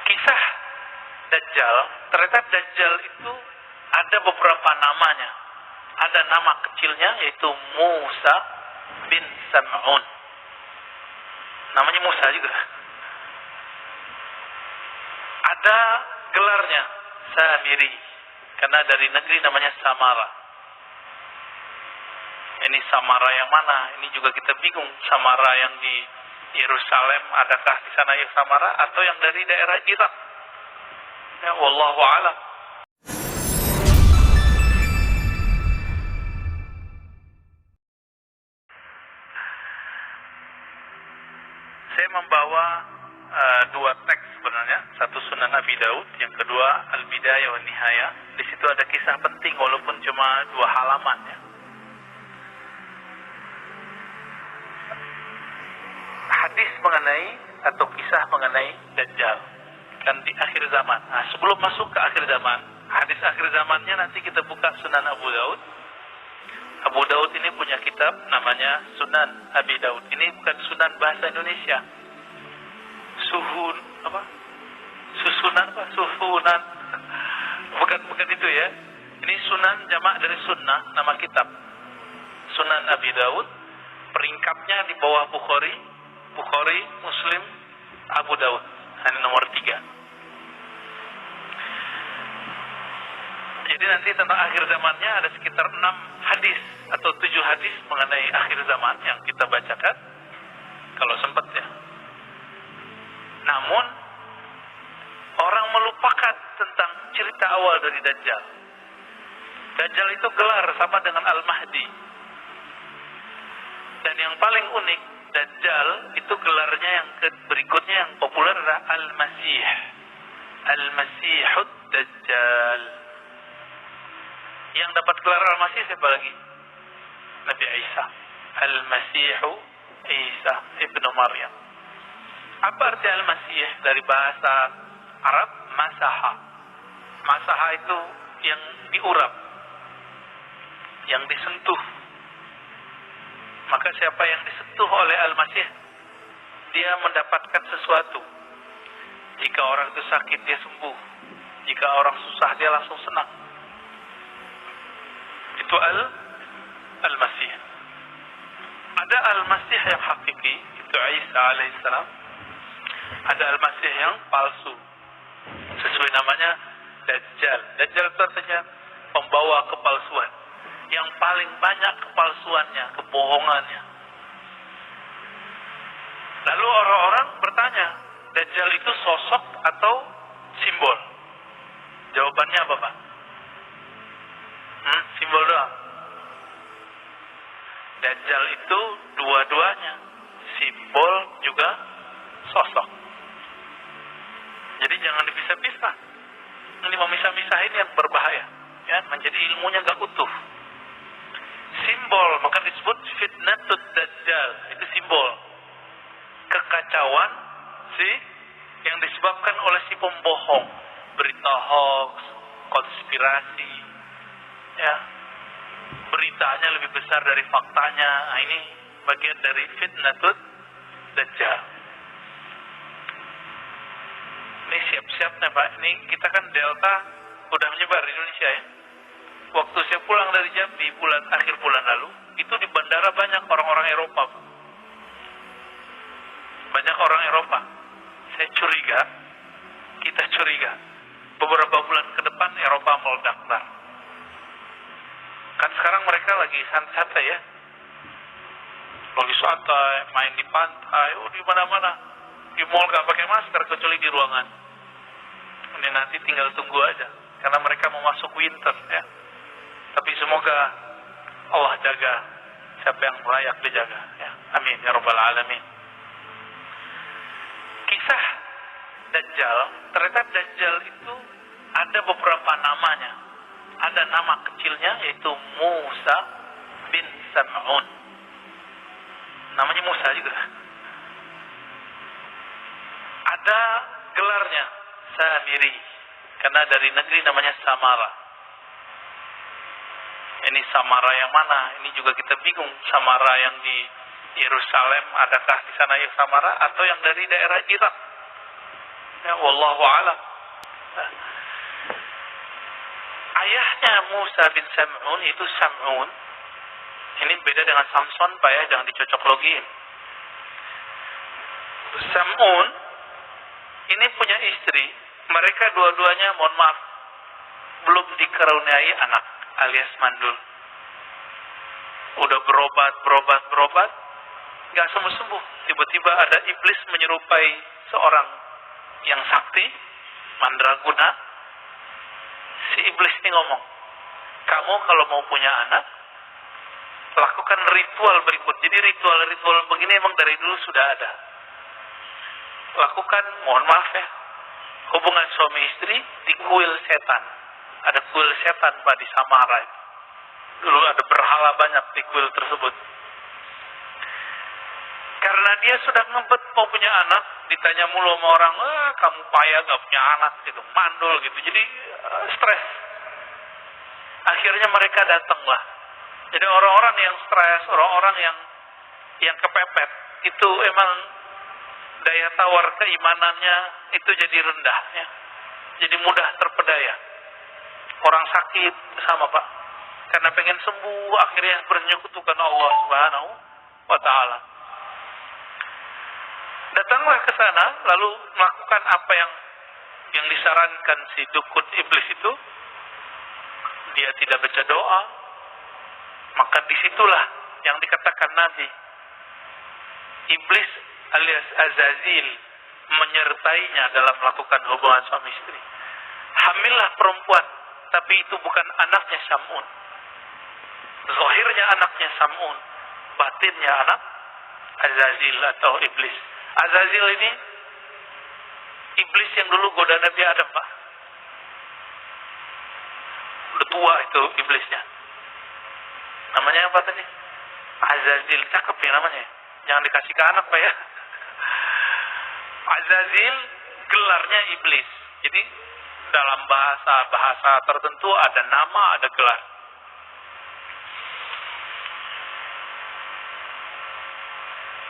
Kisah Dajjal, ternyata Dajjal itu ada beberapa namanya. Ada nama kecilnya yaitu Musa bin Sam'un. Namanya Musa juga. Ada gelarnya Samiri, karena dari negeri namanya Samara. Ini Samara yang mana? Ini juga kita bingung. Samara yang di Yerusalem, adakah di sana yang Samara atau yang dari daerah Irak? Ya, wallahu a'lam. Saya membawa dua teks sebenarnya, satu Sunan Abi Daud, yang kedua Al-Bidayah wa Nihayah. Di situ ada kisah penting walaupun cuma 2 halaman ya. Hadis mengenai atau kisah mengenai Dajjal kan di akhir zaman. Nah, sebelum masuk ke akhir zaman, hadis akhir zamannya nanti kita buka Sunan Abu Daud. Abu Daud ini punya kitab namanya Sunan Abi Daud. Ini bukan Sunan bahasa Indonesia. Susunan. Bukan itu ya. Ini Sunan jamak dari sunnah, nama kitab. Sunan Abi Daud, peringkatnya di bawah Bukhari, Muslim, Abu Daud. Ini nomor 3. Jadi nanti tentang akhir zamannya ada sekitar 6 hadis atau 7 hadis mengenai akhir zaman yang kita bacakan kalau sempat ya. Namun orang melupakan tentang cerita awal dari Dajjal. Dajjal itu gelar sama dengan Al-Mahdi. Dan yang paling unik, Dajjal itu gelarnya yang berikutnya yang populer adalah Al-Masih. Al-Masihud Dajjal. Yang dapat gelar Al-Masih siapa lagi? Nabi Isa. Al-Masihu Isa ibnu Maryam. Apa arti Al-Masih dari bahasa Arab? Masaha. Masaha itu yang diurap, yang disentuh. Maka siapa yang disentuh oleh Al-Masih, dia mendapatkan sesuatu. Jika orang itu sakit, dia sembuh. Jika orang susah, dia langsung senang. Itu Al-Masih. Ada Al-Masih yang hakiki, itu Isa alaihissalam. Ada Al-Masih yang palsu, sesuai namanya Dajjal. Dajjal itu artinya pembawa kepalsuan, yang paling banyak kepalsuannya, kebohongannya. Lalu orang-orang bertanya, Dajjal itu sosok atau simbol? Jawabannya apa, Pak? Simbol doang. Dajjal itu dua-duanya, simbol juga sosok. Jadi jangan dipisah-pisah. Ini memisah-misah ini yang berbahaya, ya, menjadi ilmunya gak utuh. Simbol maka disebut fitnatud Dajjal, itu simbol kekacauan yang disebabkan oleh si pembohong, berita hoax, konspirasi, ya, beritanya lebih besar dari faktanya. Nah, ini bagian dari fitnatud Dajjal. Ini siap-siap nih Pak, ini kita kan Delta udah menyebar di Indonesia ya. Waktu saya pulang dari Jambi akhir bulan lalu, itu di bandara banyak orang-orang Eropa. Banyak orang Eropa. Saya curiga, kita curiga, beberapa bulan ke depan Eropa meledak. Kan sekarang mereka lagi santai ya. Lagi santai, main di pantai, di mana-mana. Di mall gak pakai masker kecuali di ruangan. Ini nanti tinggal tunggu aja, karena mereka mau masuk winter ya. Tapi semoga Allah jaga siapa yang layak dijaga ya. Amin ya rabbal alamin. Kisah Dajjal, ternyata Dajjal itu ada beberapa namanya. Ada nama kecilnya yaitu Musa bin Sam'un. Namanya Musa juga. Ada gelarnya Samiri, karena dari negeri namanya Samara. Ini Samara yang mana? Ini juga kita bingung. Samara yang di Yerusalem, adakah di sana yang Samara atau yang dari daerah Irak? Ya, Ya, wallahu a'lam. Ayahnya Musa bin Sam'un itu Sam'un. Ini beda dengan Samson, Pak ya, jangan dicocok logiin. Sam'un ini punya istri, mereka dua-duanya, mohon maaf, belum dikaruniai anak alias mandul. Udah berobat, gak sembuh-sembuh. Tiba-tiba ada iblis menyerupai seorang yang sakti, mandraguna. Si iblis ini ngomong, kamu kalau mau punya anak, lakukan ritual berikut. Jadi ritual begini emang dari dulu sudah ada. Lakukan, mohon maaf ya, hubungan suami istri di kuil setan. Ada kuil setan Pak di Samara. Dulu ada berhala banyak di kuil tersebut. Karena dia sudah ngebet mau punya anak, ditanya mulu sama orang, kamu payah gak punya anak gitu, mandul gitu. Jadi stres. Akhirnya mereka datanglah. Jadi orang-orang yang stres, orang-orang yang kepepet, itu emang daya tawar keimanannya itu jadi rendah ya. Jadi mudah terpedaya. Orang sakit sama Pak, karena pengen sembuh akhirnya bernyekutukan Allah Subhanahu wa taala. Datanglah ke sana lalu melakukan apa yang disarankan si dukun iblis itu. Dia tidak baca doa. Maka disitulah yang dikatakan Nabi, iblis alias Azazil menyertainya dalam melakukan hubungan suami istri. Hamillah perempuan, tapi itu bukan anaknya Sam'un. Zahirnya anaknya Sam'un, batinnya anak Azazil atau iblis. Azazil ini iblis yang dulu goda Nabi Adam Pak. Udah tua itu iblisnya. Namanya apa tadi? Azazil, cakep ya namanya. Jangan dikasih ke anak Pak ya. Azazil gelarnya iblis. Jadi dalam bahasa tertentu ada nama, ada gelar.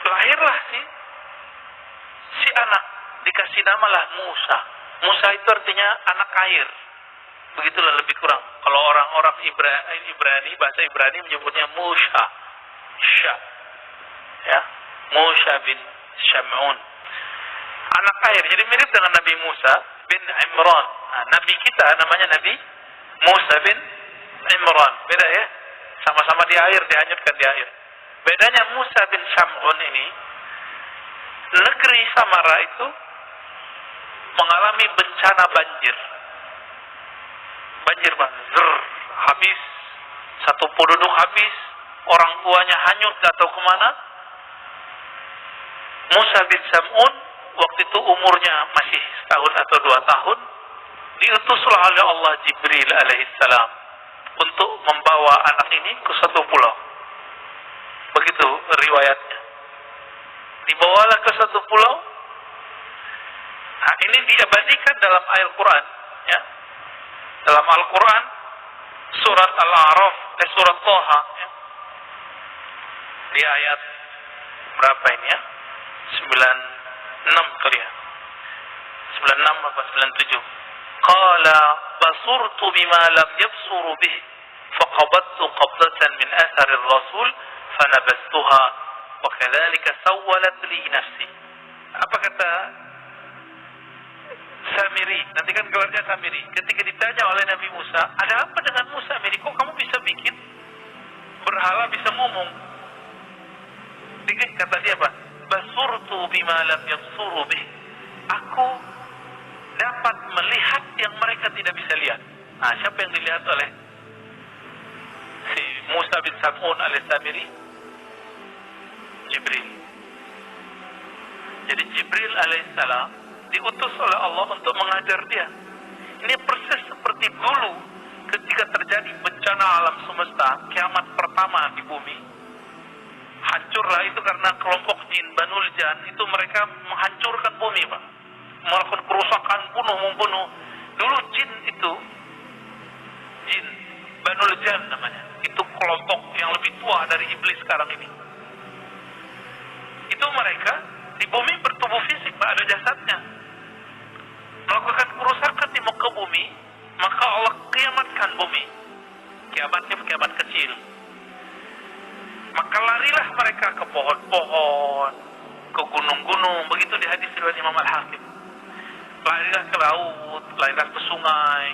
Lahirlah si anak, dikasih namalah Musa. Musa itu artinya anak air. Begitulah lebih kurang. Kalau orang-orang Ibrani, bahasa Ibrani menyebutnya Musa. Ya, Musa bin Sam'un. Anak air. Jadi mirip dengan Nabi Musa bin Imran. Nah, Nabi kita namanya Nabi Musa bin Imran. Beda ya. Sama-sama di air, dihanyutkan di air. Bedanya Musa bin Sam'un ini, negeri Samara itu mengalami bencana banjir. Banjir Pak, habis, satu penduduk habis, orang tuanya hanyut gak tahu kemana. Musa bin Sam'un waktu itu umurnya masih setahun atau 2 tahun, diutuslah oleh Allah Jibril alaihissalam untuk membawa anak ini ke satu pulau. Begitu riwayatnya. Dibawalah ke satu pulau. Nah, ini diabadikan dalam ayat Quran, ya. Dalam Al-Quran, surat Al-A'raf, surat Toha, ya. Di ayat berapa ini ya? 96 kali ya. 96 apa 97. Qala basurtu bima lam yabsuru bih, faqabattu qabdatan min atharir rasul, fanabastuha, wa kadzalika sawwalat li nafsi. Apa kata Samiri? Nanti kan gelarnya Samiri. Ketika ditanya oleh Nabi Musa, ada apa dengan Musa Samiri? Kok kamu bisa bikin berhala bisa ngomong? Kata dia apa? Basurtu bima lam yabsuru bih. Aku dapat melihat yang mereka tidak bisa lihat. Nah, siapa yang dilihat oleh si Musa bin Sam'un al-Samiri? Jibril. Jadi Jibril alaihissalam diutus oleh Allah untuk mengajar dia. Ini persis seperti dulu ketika terjadi bencana alam semesta, kiamat pertama di bumi. Hancurlah itu karena kelompok jin Banul Jan, itu mereka menghancurkan bumi Pak, melakukan kerusakan, membunuh. Dulu jin itu, jin Banul Jan namanya, itu kelompok yang lebih tua dari iblis sekarang ini. Itu mereka di bumi bertubuh fisik Pak, ada jasadnya. bumi, maka Allah kiamatkan bumi. Kiamatnya kiamat kecil. Maka larilah mereka ke pohon-pohon, ke gunung-gunung, begitu di hadis riwayat Imam Al-Hakim. Larilah ke laut, larilah ke sungai,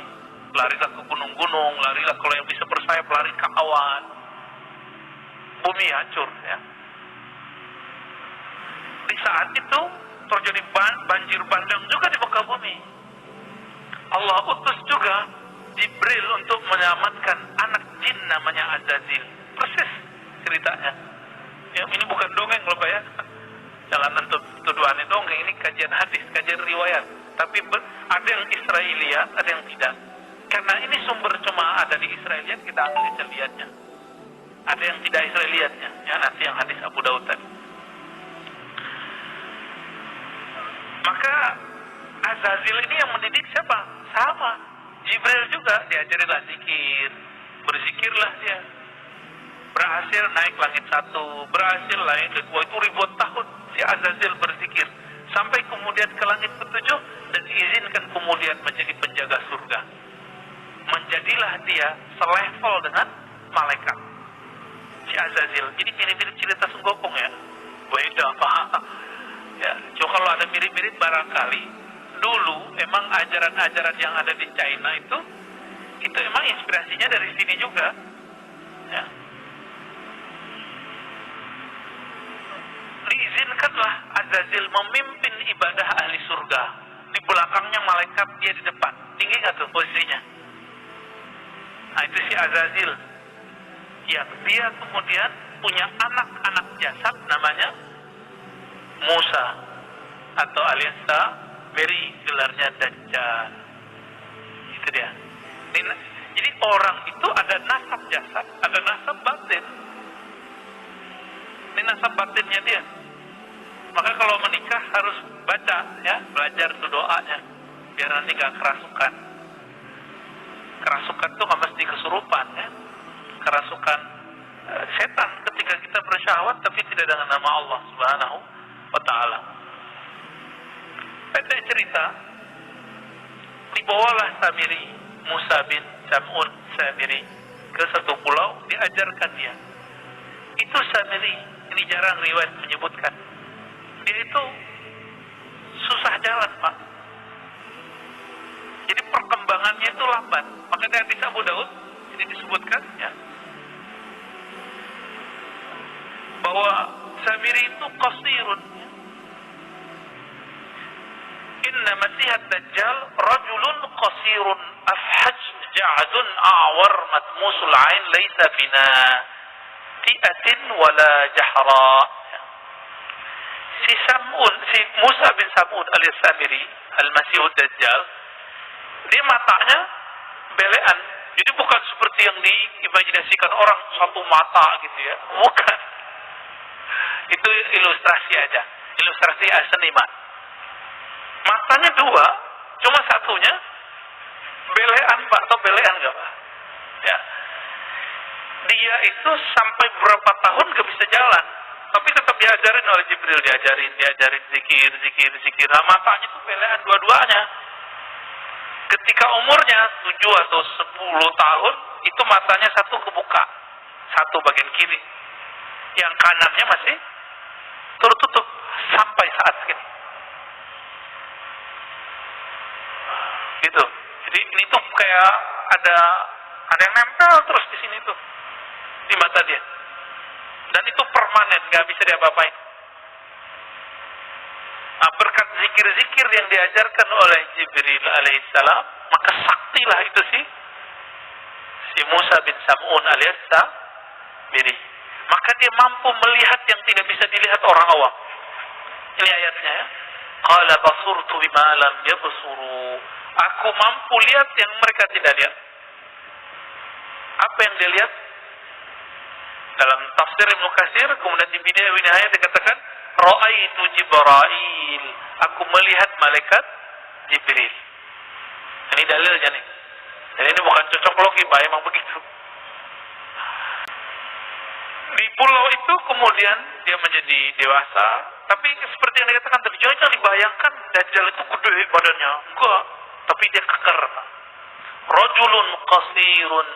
larilah ke gunung-gunung, larilah kalau yang bisa bersayap, lari ke awan. Bumi hancur, ya. Di saat itu terjadi banjir bandang juga di muka bumi. Allah utus juga Jibril untuk menyelamatkan anak jin namanya Azazil. Persis ceritanya. Ya, ini bukan dongeng loh Pak ya. Jangan tuduhannya dongeng, ini kajian hadis, kajian riwayat. Tapi ada yang Israiliyat, ada yang tidak. Karena ini sumber cuma ada di Israiliyat, kita ambil Israiliyatnya. Ada yang tidak Israiliyatnya, ya nanti yang hadis Abu Daud tadi. Maka Azazil ini yang mendidik siapa? Sama. Jibril juga diajarinlah zikir. Berzikirlah dia. Berhasil naik langit 1, berhasil langit 2, itu ribuan tahun si Azazil berzikir. Sampai kemudian ke langit ke-7 dan diizinkan kemudian menjadi penjaga surga. Menjadilah dia selevel dengan malaikat. Si Azazil. Jadi mirip-mirip cerita Sunggokong ya. Beda apa? Ya, cuma kalau ada mirip-mirip barangkali dulu emang ajaran-ajaran yang ada di China itu emang inspirasinya dari sini juga. Ya. Diizinkanlah Azazil memimpin ibadah ahli surga. Di belakangnya malaikat, dia di depan. Tinggi nggak tuh posisinya? Nah itu si Azazil. Yang dia kemudian punya anak-anak jasad namanya Musa atau alias Samiri, gelarnya Dajjal. Itu dia. Jadi orang itu ada nasab jasad, ada nasab batin. Ini nasab batinnya dia. Maka kalau menikah harus baca ya, belajar tuh doanya biar nanti gak kerasukan. Kerasukan tuh gak mesti kesurupan ya. Kerasukan setan ketika kita bersyahwat tapi tidak dengan nama Allah Subhanahu wa ta'ala. Pendek cerita, dibawalah Samiri, Musa bin Sam'un Samiri ke satu pulau, diajarkan dia. Itu Samiri, ini jarang riwayat menyebutkan. Dia itu susah jalan Pak. Jadi perkembangannya itu lambat. Maka di hadis Abu Daud ini disebutkan ya, bahwa Samiri itu qasirun. Inna Masihad Dajjal rajulun qasirun afhaj ja'zun a'war matmusul ain laysa bina ti'atin wala jahra. Si Musa bin Sam'un alias Samiri al-Masihud Dajjal, dia matanya belean. Jadi bukan seperti yang diimajinasikan orang satu mata gitu ya. Bukan. Itu ilustrasi aja. Ilustrasi seniman. Matanya dua, cuma satunya belean Pak, atau belean enggak Pak? Ya. Dia itu sampai berapa tahun gak bisa jalan, tapi tetap diajarin oleh Jibril, diajarin zikir. Nah, matanya itu belean dua-duanya. Ketika umurnya 7 atau 10 tahun, itu matanya satu kebuka, satu bagian kiri, yang kanannya masih tertutup sampai saat ini. Gitu. Jadi ini tuh kayak ada yang nempel terus di sini tuh di mata dia. Dan itu permanen, nggak bisa diapa-apain. Nah, berkat zikir-zikir yang diajarkan oleh Jibril alaihissalam, maka saktilah itu si Musa bin Sam'un alias Samiri. Maka dia mampu melihat yang tidak bisa dilihat orang awam. Ini ayatnya ya. Qala basurtu bima lam yabsuru. Aku mampu lihat yang mereka tidak lihat. Apa yang dia lihat? Dalam tafsir Ibnu Katsir, kemudian di Bidayah wa Nihayah dikatakan, Ra'aitu Jibril. Aku melihat malaikat Jibril. Ini dalilnya nih. Jadi ini bukan cocok logi, Pak, emang begitu. Di pulau itu kemudian dia menjadi dewasa, tapi seperti yang dikatakan tadi, jangan dibayangkan Dajjal itu gede badannya. Enggak, tapi dia keker. Rajulun qasirun,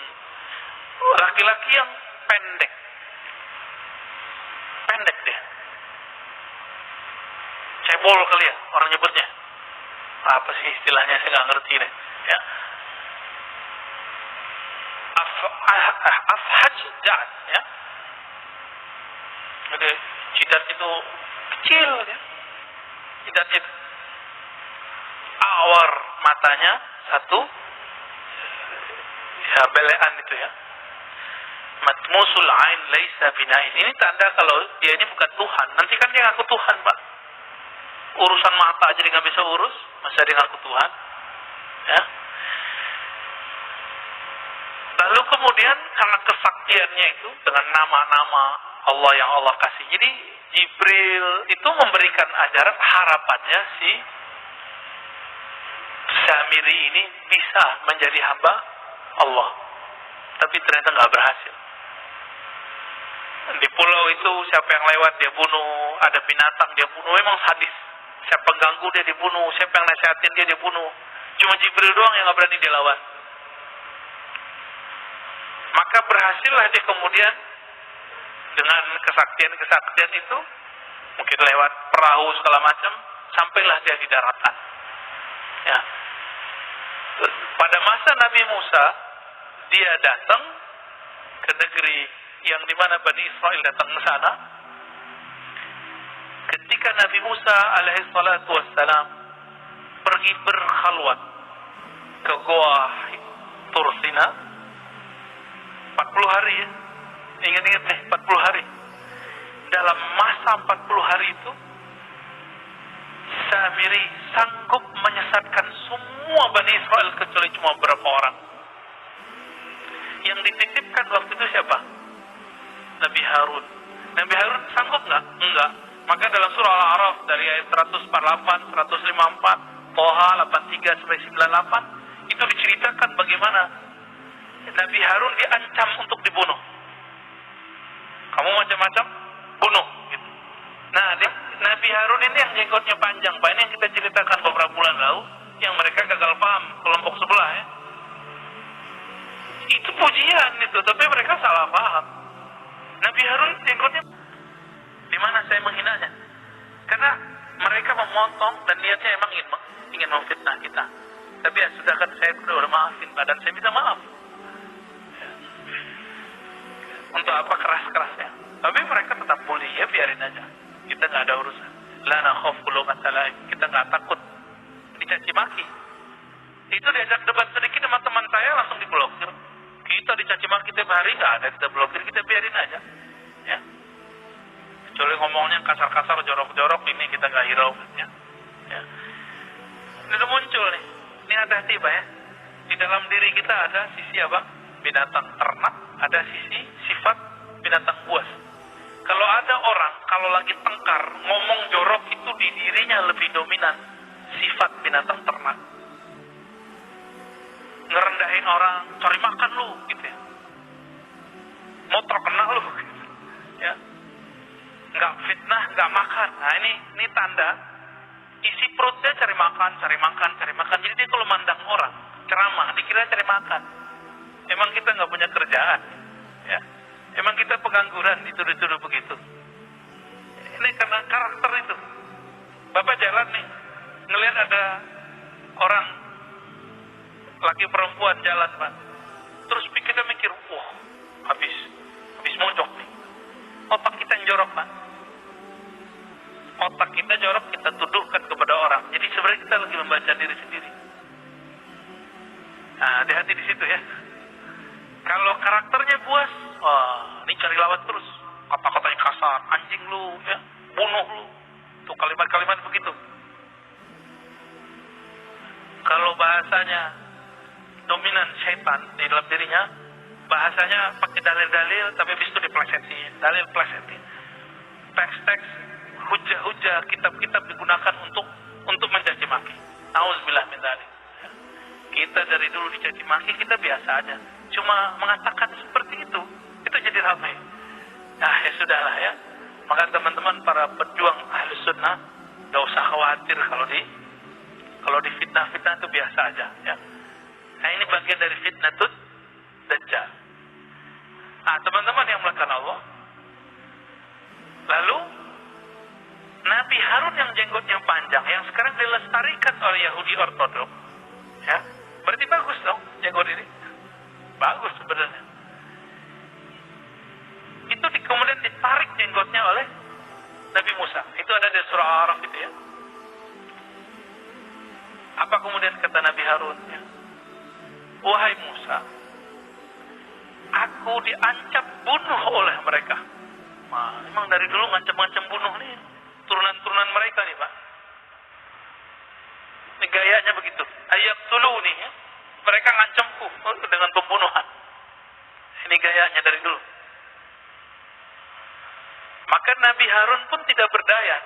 laki-laki yang pendek. Pendek dia. Cebol kali ya orang nyebutnya. Apa sih istilahnya, saya nggak ngerti deh. Ya. Afhaj ja'ad, ya. Jadi jidat itu kecil ya. Jidatnya itu. Awar matanya satu. Ya, belean itu ya. Matmusul ain laisa bina'in. Ini tanda kalau dia ini bukan Tuhan. Nanti kan dia ngaku Tuhan, Pak. Urusan mata aja dia nggak bisa urus, masa dia ngaku Tuhan. Ya. Lalu kemudian karena kesaktiannya itu dengan nama-nama Allah yang Allah kasih. Jadi Jibril itu memberikan ajaran, harapannya si Samiri ini bisa menjadi hamba Allah. Tapi ternyata nggak berhasil. Di pulau itu siapa yang lewat dia bunuh, ada binatang dia bunuh, memang sadis. Siapa ganggu dia dibunuh, siapa yang nasihatin dia dibunuh. Cuma Jibril doang yang nggak berani dilawan. Maka berhasillah dia kemudian dengan kesaktian itu, mungkin lewat perahu segala macam, sampailah dia di daratan. Ya. Pada masa Nabi Musa, dia datang ke negeri yang dimana Bani Israel datang ke sana. Ketika Nabi Musa alaihissalatu wassalam pergi berkhalwat ke Goa Tursina 40 hari ya. Ingat-ingat nih, 40 hari. Dalam masa 40 hari itu Samiri sanggup menyesatkan semua Bani Israel kecuali cuma beberapa orang. Yang dititipkan waktu itu siapa? Nabi Harun. Nabi Harun sanggup nggak? Enggak. Maka dalam surah Al-A'raf dari ayat 148, 154, Toha 83 sampai 98 itu diceritakan bagaimana Nabi Harun diancam untuk dibunuh. Kamu macam-macam bunuh. Gitu. Nah, Nabi Harun ini yang jenggotnya panjang, Pak. Ini yang kita ceritakan beberapa bulan lalu, yang mereka gagal paham kelompok sebelah ya. Itu pujian itu, tapi mereka salah paham. Nabi Harun jenggotnya, di mana saya menghinanya? Karena mereka memotong dan niatnya emang ingin memfitnah kita. Tapi ya sudah kan, saya udah maafin Pak, dan saya minta maaf. Untuk apa keras-kerasnya? Tapi mereka tetap bully, ya biarin aja. Kita nggak ada urusan. La nakhafu lawmata laim. Kita nggak takut dicaci maki. Itu diajak debat sedikit sama teman saya langsung diblokir. Kita dicaci maki tiap hari, nggak ada kita blokir, kita biarin aja. Ya. Kecuali ngomongnya kasar-kasar, jorok-jorok, ini kita nggak hiraukan ya. Ya. Ini udah muncul nih. Ini hati-hati Pak ya. Di dalam diri kita ada sisi apa? Binatang ternak, ada sisi sifat binatang buas. Kalau ada orang, kalau lagi tengkar, ngomong jorok itu di dirinya lebih dominan sifat binatang ternak. Ngerendahin orang, cari makan lu, gitu ya. Mau terkenal lu, gitu. Ya. Nggak fitnah, nggak makan. Nah ini tanda isi perutnya cari makan. Jadi dia kalau mandang orang, ceramah, dikira cari makan. Emang kita nggak punya kerjaan, ya. Emang kita pengangguran, dituduh-tuduh begitu. Ini karena karakter itu. Bapak jalan nih, ngelihat ada orang laki perempuan jalan Pak. Terus kita mikir, wah, habis mojok nih. Otak kita yang jorok Pak. Otak kita jorok, kita tuduhkan kepada orang. Jadi sebenarnya kita lagi membaca diri sendiri. Nah, hati-hati di situ ya. Kalau karakternya buas, wah, ini cari lawan terus. Kata-katanya kasar, anjing lu, ya, bunuh lu. Tuh kalimat-kalimat begitu. Kalau bahasanya dominan syaitan di dalam dirinya, bahasanya pakai dalil-dalil, tapi habis itu diplesetin, dalil plesetin. Teks-teks, hujah-hujah, kitab-kitab digunakan untuk mencaci maki. Nauzubillah min dzalik. Kita dari dulu dicaci maki, kita biasa aja. Cuma mengatakan seperti itu jadi ramai. Nah ya sudahlah ya. Maka teman-teman para pejuang Ahlus Sunnah, gak usah khawatir kalau di fitnah-fitnah itu biasa aja ya. Nah, ini bagian dari fitnatut Dajjal. Nah, teman-teman yang melakukan Allah. Lalu Nabi Harun yang jenggotnya panjang, yang sekarang dilestarikan oleh Yahudi Ortodok, ya, berarti bagus dong jenggot ini. Bagus sebenarnya. Itu kemudian ditarik jenggotnya oleh Nabi Musa. Itu ada di surah Al-A'raf itu ya. Apa kemudian kata Nabi Harun? Ya? Wahai Musa, aku diancam bunuh oleh mereka. Nah, emang dari dulu ngancam-ngancam bunuh nih. Turunan-turunan mereka nih Pak. Ini gayanya begitu. Ayat tulu nih ya. Mereka ngancamku dengan pembunuhan. Ini gayanya dari dulu. Maka Nabi Harun pun tidak berdaya.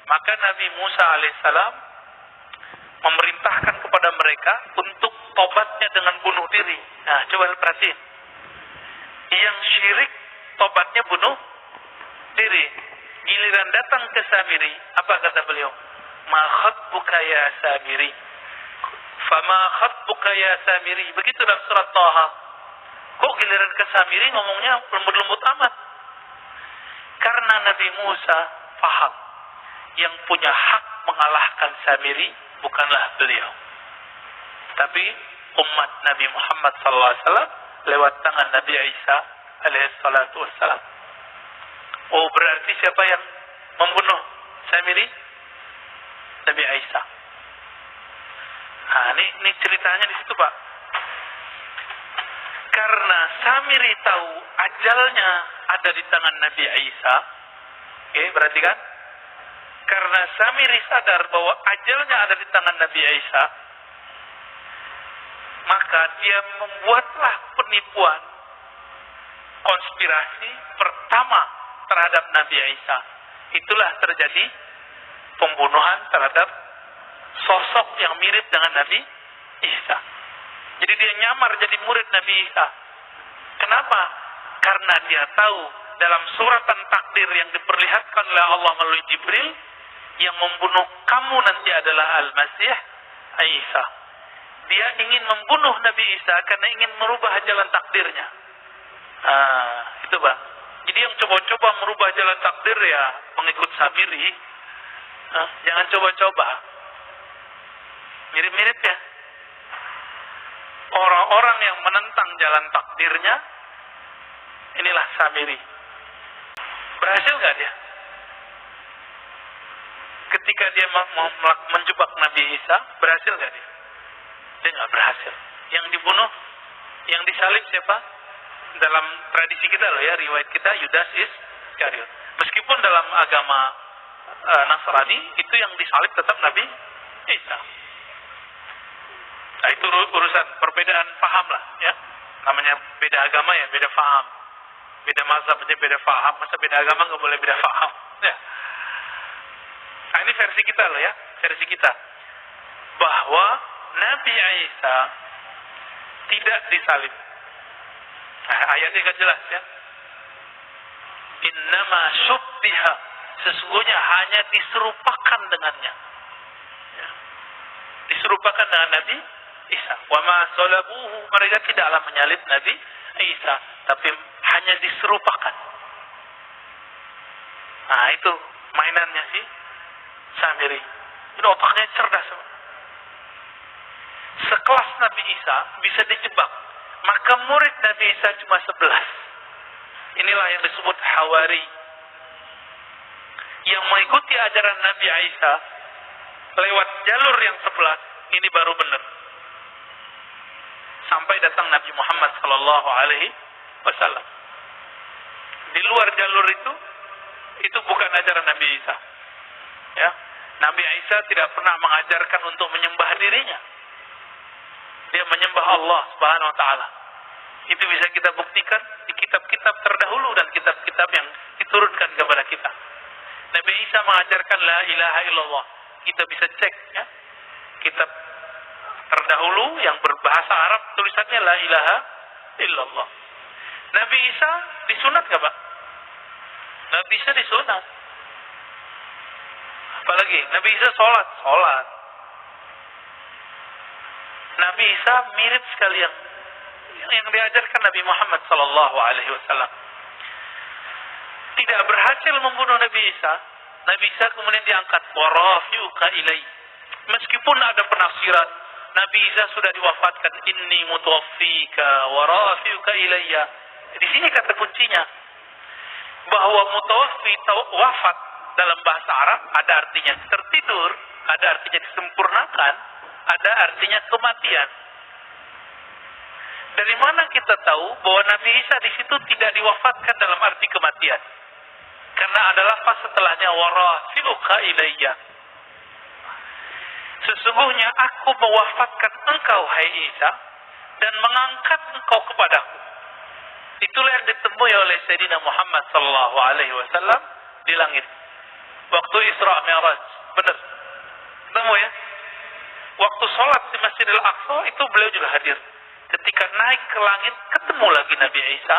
Maka Nabi Musa alaihissalam memerintahkan kepada mereka untuk tobatnya dengan bunuh diri. Nah, coba perhatiin. Yang syirik tobatnya bunuh diri. Giliran datang ke Samiri, apa kata beliau? Ma khatbuka ya Samiri. Fama khatbuka ya Samiri. Begitu dalam surat Taha. Kok giliran ke Samiri ngomongnya lembut-lembut amat? Karena Nabi Musa paham yang punya hak mengalahkan Samiri bukanlah beliau, tapi umat Nabi Muhammad SAW lewat tangan Nabi Isa alaihissalatu wassalam. Oh, berarti siapa yang membunuh Samiri? Nabi Isa. Nah, ini ceritanya di situ Pak. Karena Samiri tahu ajalnya ada di tangan Nabi Isa. Oke, berarti kan? Karena Samiri sadar bahwa ajalnya ada di tangan Nabi Isa, maka dia membuatlah penipuan konspirasi pertama terhadap Nabi Isa. Itulah terjadi pembunuhan terhadap sosok yang mirip dengan Nabi Isa. Jadi dia nyamar jadi murid Nabi Isa. Kenapa? Karena dia tahu dalam suratan takdir yang diperlihatkan oleh Allah melalui Jibril, yang membunuh kamu nanti adalah Al-Masih Isa. Dia ingin membunuh Nabi Isa karena ingin merubah jalan takdirnya. Itu Bang. Jadi yang coba-coba merubah jalan takdir ya pengikut Samiri. Jangan coba-coba. Mirip-mirip ya. Orang-orang yang menentang jalan takdirnya, inilah Samiri. Berhasil gak dia? Ketika dia mau menjebak Nabi Isa, berhasil gak dia? Dia gak berhasil. Yang dibunuh, yang disalib siapa? Dalam tradisi kita loh ya, riwayat kita, Yudas Iskariot. Meskipun dalam agama Nasrani, itu yang disalib tetap Nabi Isa. Nah, itu urusan perbedaan paham lah ya. Namanya beda agama ya, beda paham. Beda mazhab aja beda paham, masa beda agama nggak boleh beda paham ya. Nah, ini versi kita loh ya, versi kita. Bahwa Nabi Isa tidak disalib. Nah, ayatnya kan jelas ya. Innama syubbiha, sesungguhnya hanya diserupakan dengannya. Ya. Diserupakan dengan Nabi Isa. Wa ma salabuhu, mereka tidaklah menyalib Nabi Isa, tapi hanya diserupakan. Nah, itu mainannya si Samiri. Itu otaknya cerdas. Sekelas Nabi Isa bisa dijebak. Maka murid Nabi Isa cuma 11. Inilah yang disebut Hawari. Yang mengikuti ajaran Nabi Isa lewat jalur yang 11, ini baru benar. Sampai datang Nabi Muhammad sallallahu alaihi wasallam. Di luar jalur itu bukan ajaran Nabi Isa. Ya. Nabi Isa tidak pernah mengajarkan untuk menyembah dirinya. Dia menyembah Allah Subhanahu wa taala. Itu bisa kita buktikan di kitab-kitab terdahulu dan kitab-kitab yang diturunkan kepada kita. Nabi Isa mengajarkan la ilaha illallah. Kita bisa cek ya. Kitab terdahulu yang berbahasa Arab tulisannya la ilaha illallah. Nabi Isa disunat enggak, Pak? Nabi Isa disunat. Apalagi Nabi Isa sholat. Nabi Nabi Isa mirip sekali yang diajarkan Nabi Muhammad sallallahu alaihi wasallam. Tidak berhasil membunuh Nabi Isa. Nabi Isa kemudian diangkat, wa rafi'uka ilai. Meskipun ada penafsiran Nabi Isa sudah diwafatkan, inni mutawaffika wa rafi'uka ilayya. Di sini kata kuncinya bahwa mutawaffi, wafat dalam bahasa Arab ada artinya tertidur, ada artinya disempurnakan, ada artinya kematian. Dari mana kita tahu bahwa Nabi Isa di situ tidak diwafatkan dalam arti kematian? Karena ada lafaz setelahnya, wa rafi'uka ilayya. Sesungguhnya aku mewafatkan engkau, hai Isa, dan mengangkat engkau kepadaku. Itulah yang ditemui oleh Sayyidina Muhammad sallallahu alaihi wasallam di langit. Waktu Isra Mi'raj, benar. Ketemu ya? Waktu sholat di Masjidil Aqsa itu beliau juga hadir. Ketika naik ke langit, ketemu lagi Nabi Isa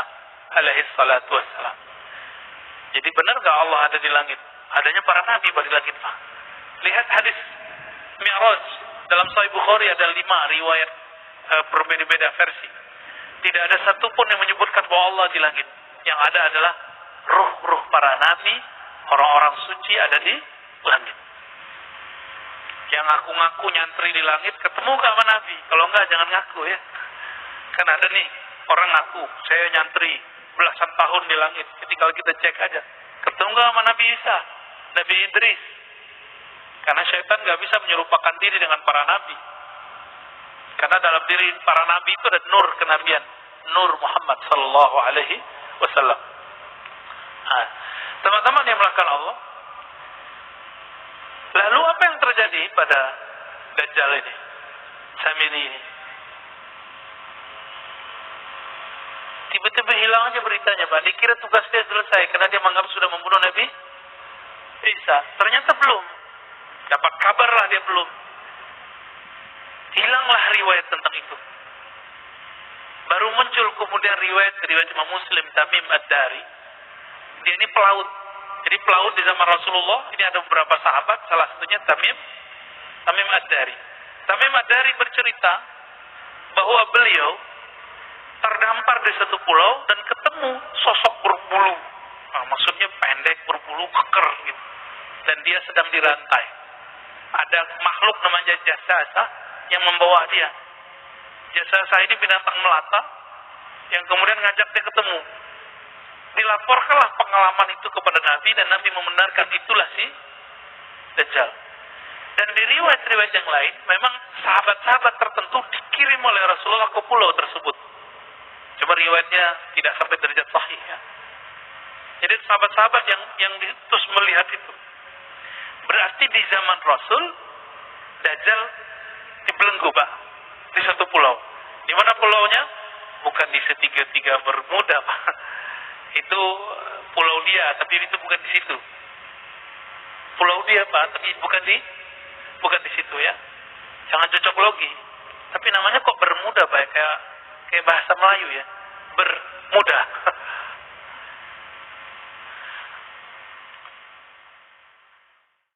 alaihi salatu wassalam. Jadi benar gak Allah ada di langit? Adanya para nabi di langit, Pak. Lihat hadis Mi'raj dalam Sahih Bukhari ada 5 riwayat berbeda-beda versi. Tidak ada satupun yang menyebutkan bahwa Allah di langit. Yang ada adalah ruh-ruh para nabi, orang-orang suci ada di langit. Yang ngaku-ngaku nyantri di langit, ketemu gak sama nabi? Kalau enggak jangan ngaku ya. Kan ada nih orang ngaku, saya nyantri belasan tahun di langit. Jadi kalau kita cek aja, ketemu gak sama Nabi Isa, Nabi Idris? Karena syaitan gak bisa menyerupakan diri dengan para nabi. Karena dalam diri para nabi itu ada nur kenabian, nur Muhammad sallallahu alaihi wasallam. Nah, teman-teman yang melakukan Allah, lalu apa yang terjadi pada Dajjal ini, Samiri ini? Tiba-tiba hilang aja beritanya, Pak. Dikira tugas dia selesai karena dia menganggap sudah membunuh Nabi Isa. Ternyata belum. Dapat kabar lah dia belum. Hilanglah riwayat tentang itu. Baru muncul kemudian riwayat Imam Muslim, Tamim Ad-Dari. Dia ini pelaut. Jadi pelaut di zaman Rasulullah. Ini ada beberapa sahabat, salah satunya Tamim Ad-Dari. Tamim Ad-Dari bercerita bahwa beliau terdampar di satu pulau dan ketemu sosok berbulu. Nah, maksudnya pendek, berbulu, keker gitu. Dan dia sedang dirantai. Ada makhluk namanya Jasasa yang membawa dia. Jasasa ini binatang melata yang kemudian ngajak dia ketemu. Dilaporkanlah pengalaman itu kepada Nabi dan Nabi membenarkan itulah si Dajjal. Dan di riwayat-riwayat yang lain, memang sahabat-sahabat tertentu dikirim oleh Rasulullah ke pulau tersebut. Cuma riwayatnya tidak sampai derajat sahih ya. Jadi sahabat-sahabat yang terus melihat itu. Berarti di zaman Rasul, Dajjal dibelenggu, Pak, di satu pulau. Di mana pulaunya? Bukan di segitiga Bermuda, Pak. Itu pulau dia, tapi itu bukan di situ. Pulau dia, Pak, tapi bukan di situ ya. Jangan cocok logi. Tapi namanya kok Bermuda, Pak, kayak bahasa Melayu ya. Bermuda.